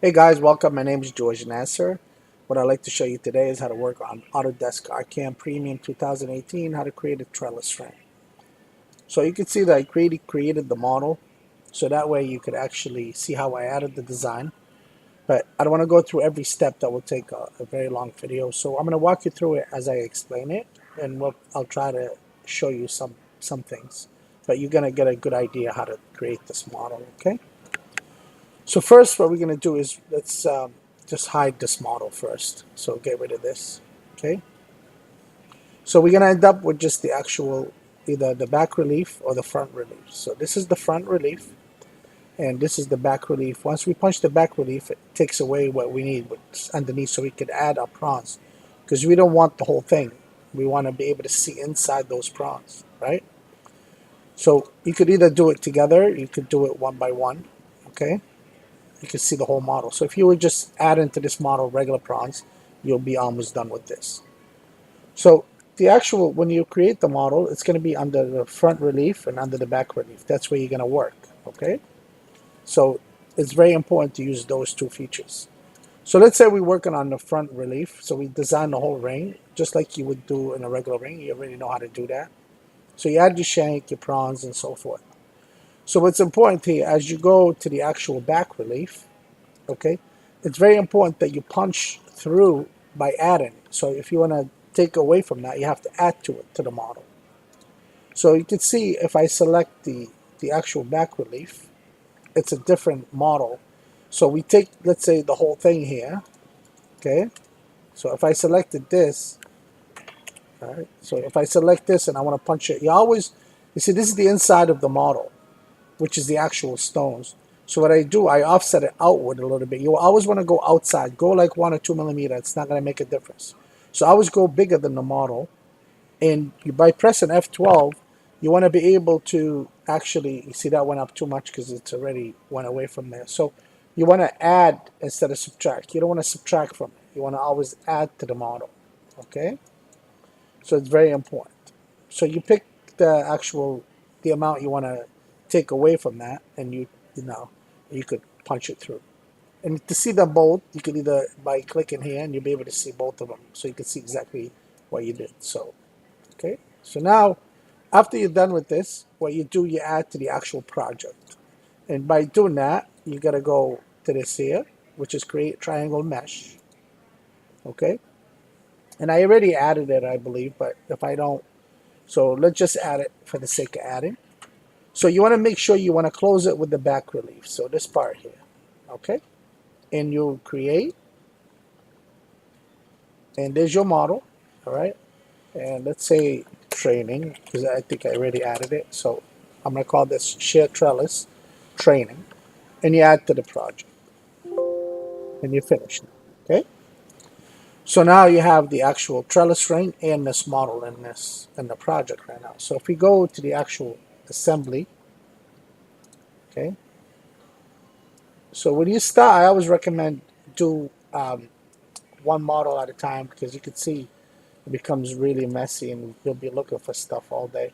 Hey guys, welcome. My name is George Nasser. What I'd like to show you today is how to work on Autodesk Arcam Premium 2018, how to create a trellis ring. So you can see that I created the model, so that way you could actually see how I added the design. But I don't want to go through every step. That will take a very long video. So I'm going to walk you through it as I explain it, and I'll try to show you some things. But you're going to get a good idea how to create this model, okay? So first, what we're going to do is let's just hide this model first. So get rid of this, okay? So we're going to end up with just the actual, either the back relief or the front relief. So this is the front relief, and this is the back relief. Once we punch the back relief, it takes away what we need what's underneath, so we could add our prawns, because we don't want the whole thing. We want to be able to see inside those prawns, right? So you could either do it together, you could do it one by one, okay? You can see the whole model. So if you would just add into this model regular prawns, you'll be almost done with this. So the actual, when you create the model, it's going to be under the front relief and under the back relief. That's where you're going to work, okay? So it's very important to use those two features. So let's say we're working on the front relief. So we design the whole ring, just like you would do in a regular ring. You already know how to do that. So you add your shank, your prawns, and so forth. So what's important here, as you go to the actual back relief, okay, it's very important that you punch through by adding. So if you want to take away from that, you have to add to it, to the model. So you can see if I select the actual back relief, it's a different model. So we take, let's say, the whole thing here, okay? So if I selected this, all right, so if I select this and I want to punch it, you see, this is the inside of the model, which is the actual stones. So what I do, I offset it outward a little bit. You always want to go outside. Go like 1 or 2 millimeters. It's not going to make a difference. So I always go bigger than the model. And by pressing F12, you want to be able to actually, you see that went up too much because it's already went away from there. So you want to add instead of subtract. You don't want to subtract from it. You want to always add to the model. Okay? So it's very important. So you pick the amount you want to take away from that, and you could punch it through. And to see them both, you could either by clicking here, and you'll be able to see both of them, so you can see exactly what you did. So, okay. So now, after you're done with this, what you do, you add to the actual project, and by doing that, you gotta go to this here, which is create triangle mesh. Okay. And I already added it, I believe, but if I don't, so let's just add it for the sake of adding. So you want to make sure you want to close it with the back relief. So this part here, okay? And you'll create, and there's your model, all right? And let's say training, because I think I already added it. So I'm going to call this shared trellis training, and you add to the project, and you finish now, okay? So now you have the actual trellis ring and this model in the project right now. So if we go to the actual assembly, okay? So when you start, I always recommend do one model at a time, because you can see it becomes really messy and you'll be looking for stuff all day.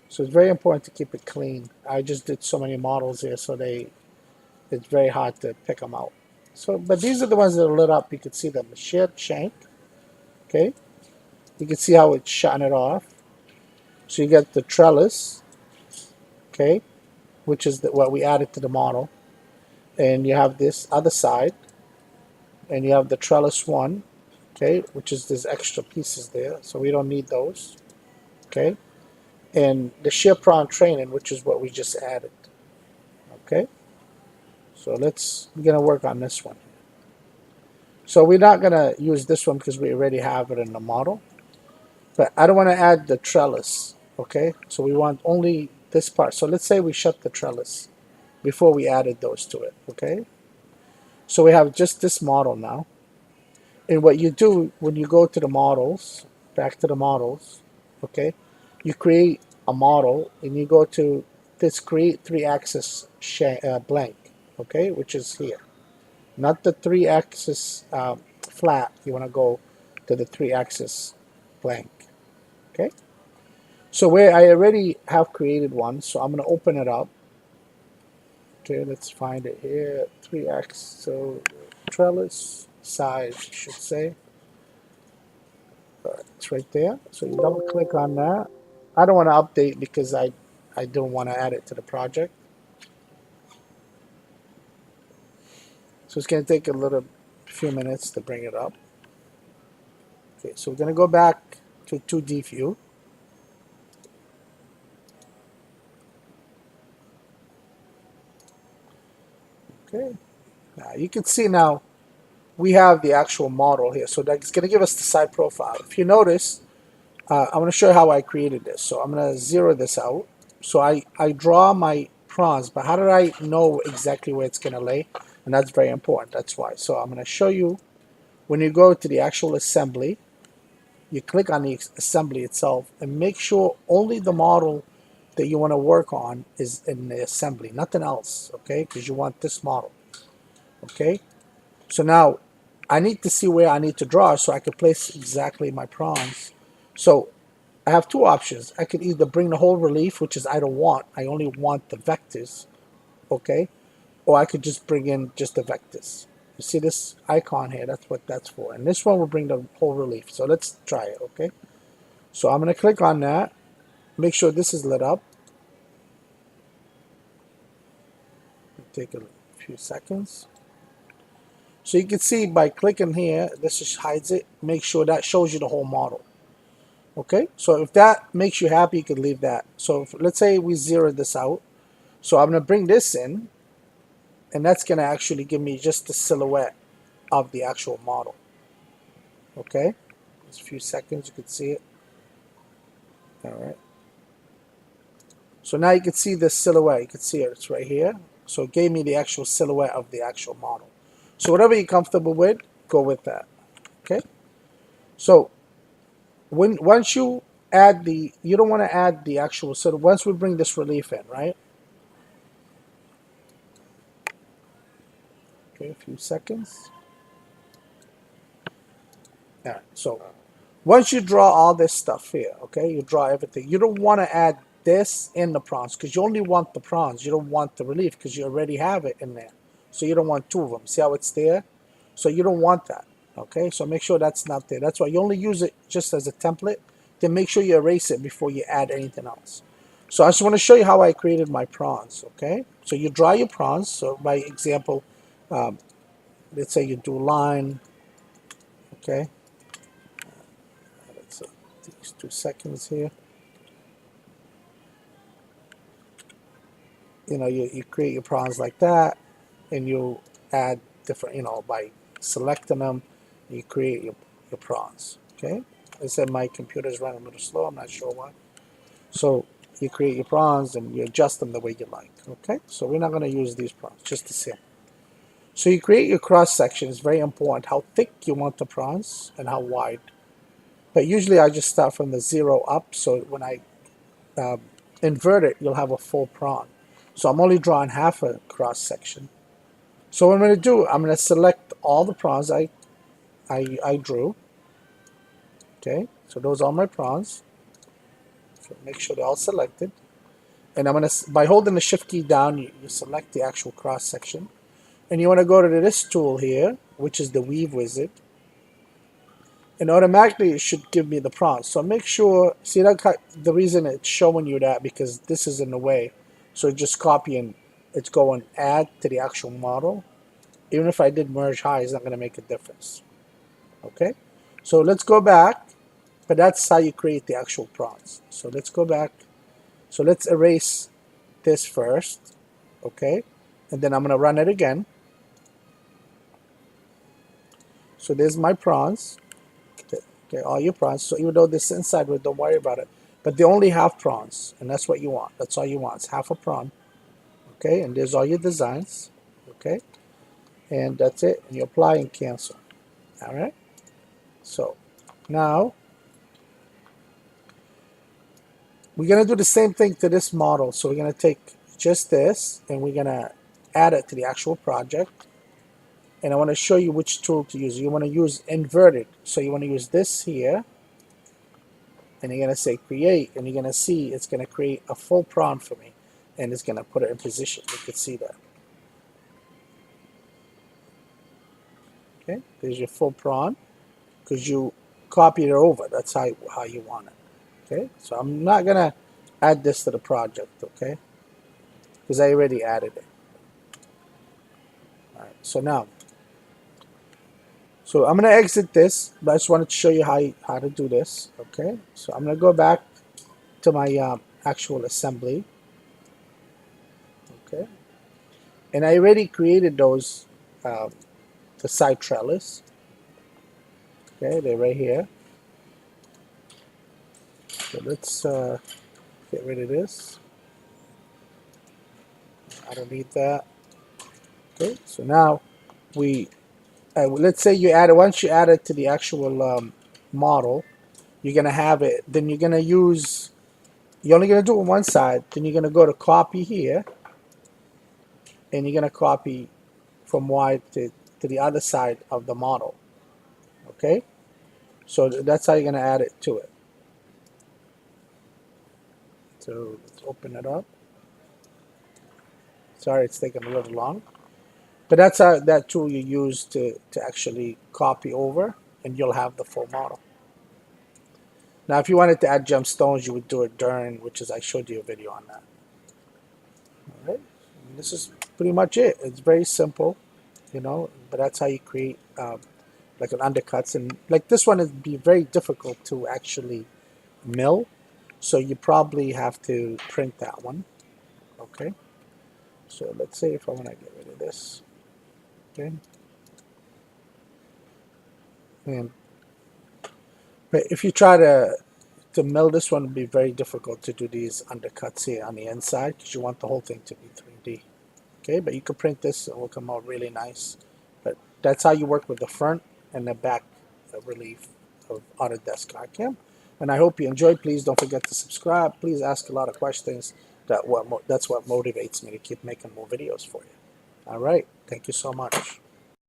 So it's very important to keep it clean. I just did so many models here, so it's very hard to pick them out. So, but these are the ones that are lit up. You can see them. The shared shank, okay? You can see how it's shutting it off. So you get the trellis, okay, which is what we added to the model. And you have this other side, and you have the trellis one, okay, which is these extra pieces there. So we don't need those, okay? And the shear prawn training, which is what we just added, okay? So we're gonna work on this one. So we're not gonna use this one because we already have it in the model, but I don't wanna add the trellis, okay? So we want only this part. So let's say we shut the trellis before we added those to it, okay? So we have just this model now. And what you do when you go to the models, back to the models, okay, you create a model and you go to this create three-axis blank, okay, which is here. Not the three-axis flat. You want to go to the three-axis blank, okay. So where I already have created one, so I'm going to open it up. Okay, let's find it here. 3x. So trellis size, I should say. It's right there. So you double click on that. I don't want to update because I don't want to add it to the project. So it's going to take a few minutes to bring it up. Okay, so we're going to go back to 2D view. Okay, now you can see now we have the actual model here. So that's going to give us the side profile. If you notice, I'm going to show you how I created this. So I'm going to zero this out. So I draw my prawns, but how did I know exactly where it's going to lay? And that's very important. That's why. So I'm going to show you when you go to the actual assembly, you click on the assembly itself and make sure only the model that you want to work on is in the assembly, nothing else, okay? Because you want this model, okay? So now I need to see where I need to draw so I can place exactly my prawns. So I have two options. I could either bring the whole relief, which is I don't want. I only want the vectors, okay? Or I could just bring in just the vectors. You see this icon here? That's what that's for. And this one will bring the whole relief. So let's try it, okay? So I'm going to click on that. Make sure this is lit up. Take a few seconds. So you can see by clicking here, this just hides it. Make sure that shows you the whole model. Okay, so if that makes you happy, you could leave that. So let's say we zero this out. So I'm going to bring this in, and that's going to actually give me just the silhouette of the actual model. Okay, just a few seconds, you can see it. All right. So now you can see the silhouette. You can see it. It's right here. So it gave me the actual silhouette of the actual model. So whatever you're comfortable with, go with that. Okay. So once you add you don't want to add the actual. So once we bring this relief in, right? Okay, a few seconds. All right. So once you draw all this stuff here, okay, you draw everything. You don't want to add this in the prawns because you only want the prawns. You don't want the relief because you already have it in there. So you don't want two of them. See how it's there? So you don't want that. Okay, so make sure that's not there. That's why you only use it just as a template. Then make sure you erase it before you add anything else. So I just want to show you how I created my prawns. Okay, so you draw your prawns. So by example, um, let's say you do line. Okay, let's these 2 seconds here. You create your prawns like that, and you add different, by selecting them, you create your prawns. Okay, I said my computer's running a little slow, I'm not sure why. So you create your prawns and you adjust them the way you like. Okay, so we're not going to use these prawns, just the same. So you create your cross section. It's very important how thick you want the prawns and how wide. But usually I just start from the zero up, so when I um, invert it, you'll have a full prawn. So I'm only drawing half a cross section. So what I'm going to do, I'm going to select all the prawns I drew. Okay, so those are my prawns. So make sure they're all selected. And I'm going to, by holding the shift key down, you select the actual cross section. And you want to go to this tool here, which is the weave wizard. And automatically it should give me the prawns. So make sure, see that the reason it's showing you that because this is in the way. So just copy and it's going add to the actual model. Even if I did merge high, it's not going to make a difference. Okay, so let's go back, but that's how you create the actual prawns. So let's go back. So let's erase this first. Okay, and then I'm going to run it again. So there's my prawns. Okay, all your prawns. So even though this inside, don't worry about it. But they only have prawns, and that's what you want. That's all you want. It's half a prawn. Okay, and there's all your designs. Okay, and that's it. And you apply and cancel. All right. So now we're gonna do the same thing to this model. So we're gonna take just this, and we're gonna add it to the actual project. And I want to show you which tool to use. You want to use inverted. So you want to use this here. And you're going to say create, and you're going to see it's going to create a full prawn for me, and it's going to put it in position. You can see that. Okay, there's your full prawn because you copied it over. That's how you want it. Okay, so I'm not gonna add this to the project, okay, because I already added it. All right, so I'm gonna exit this, but I just wanted to show you how to do this. Okay, so I'm gonna go back to my actual assembly. Okay, and I already created those the side trellis. Okay, they're right here. So let's get rid of this. I don't need that. Okay, so now we let's say you add it. Once you add it to the actual model, you're gonna have it. Then you're gonna use. You're only gonna do it on one side. Then you're gonna go to copy here, and you're gonna copy from wide to the other side of the model. Okay, so that's how you're gonna add it to it. So let's open it up. Sorry, it's taking a little long. But that's that tool you use to actually copy over, and you'll have the full model. Now, if you wanted to add gemstones, you would do it during, which is I showed you a video on that. All right, and this is pretty much it. It's very simple, you know, but that's how you create like an undercuts, and like this one would be very difficult to actually mill, so you probably have to print that one. Okay, so let's say if I want to get rid of this, okay, and but if you try to mill this one, would be very difficult to do these undercuts here on the inside because you want the whole thing to be 3D. Okay, but you can print this, it will come out really nice. But that's how you work with the front and the back relief of Autodesk Arcam. And I hope you enjoyed. Please don't forget to subscribe. Please ask a lot of questions. That's what motivates me to keep making more videos for you. All right, thank you so much.